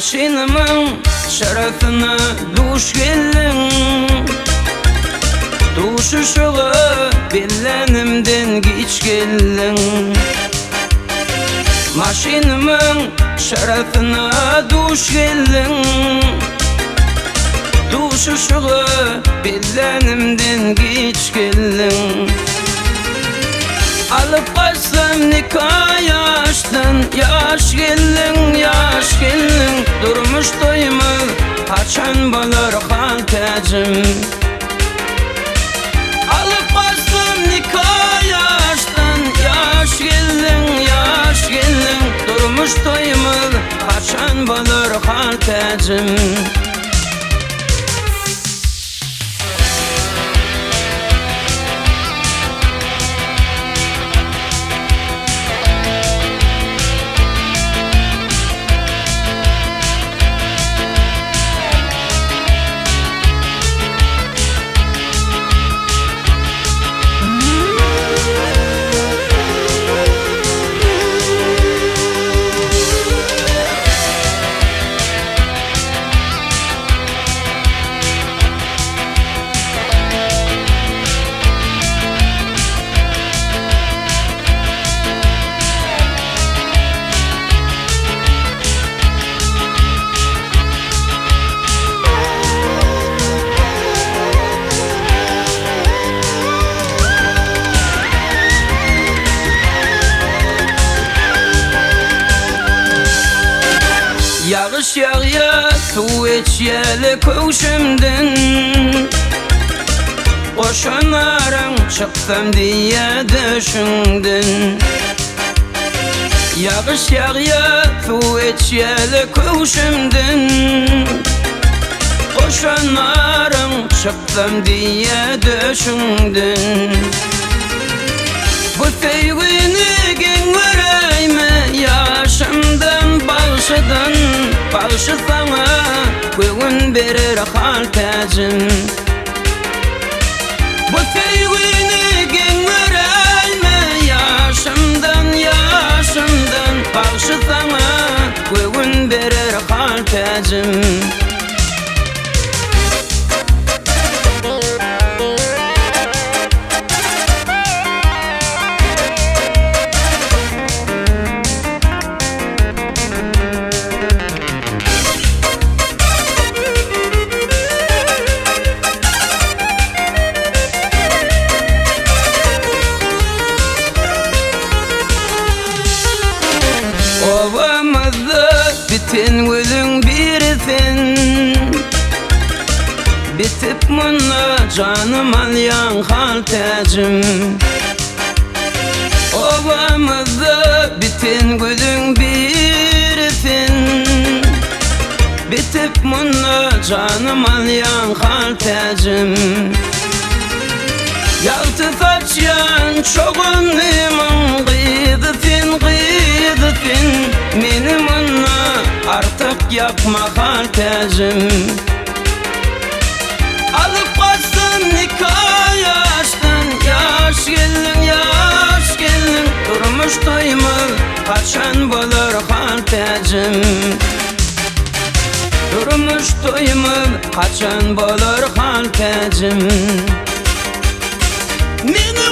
Maşinamın şerefine duş geldin, duşuşuğu billenimden geç geldin. Maşinamın şerefine duş geldin, duşuşuğu billenimden geç geldin. Alıp kaçsam nikah yaştan, yaş geldin, yaş geldin. Durmuş doymaz kaçan balar haltacım. Alıp kaçsam nikah yaştan, yaş geldin, yaş geldin. Durmuş doymaz kaçan balar haltacım. Yağış yağya su içyeli köşümden, koşanarım çıktım diye düşündün. Yağış yağya su içyeli köşümden, koşanarım çıktım diye düşündün. Bu sevgini gen vereyme yaşımdan bağışıdan, bağışı sana bugün verir haltacım. Bu sevgini gen vereyme yaşımdan, yaşımdan. Bağışı sana bugün verir haltacım. Ovamızda bitin gözün birisin, bitip mına canım alyan haltacım. Ovamızda bitin gözün birisin, bitip mına canım alyan haltacım. Yaltı saçyan çoğun iman gıdıfin, gıdıfin. Benim ona artık yapma haltacım. Alıp kaçsın nikah yaştan, yaş geldin, yaş geldin. Durmuş doymaz kaçan balar haltacım. Durmuş doymaz kaçan balar haltacım. Benim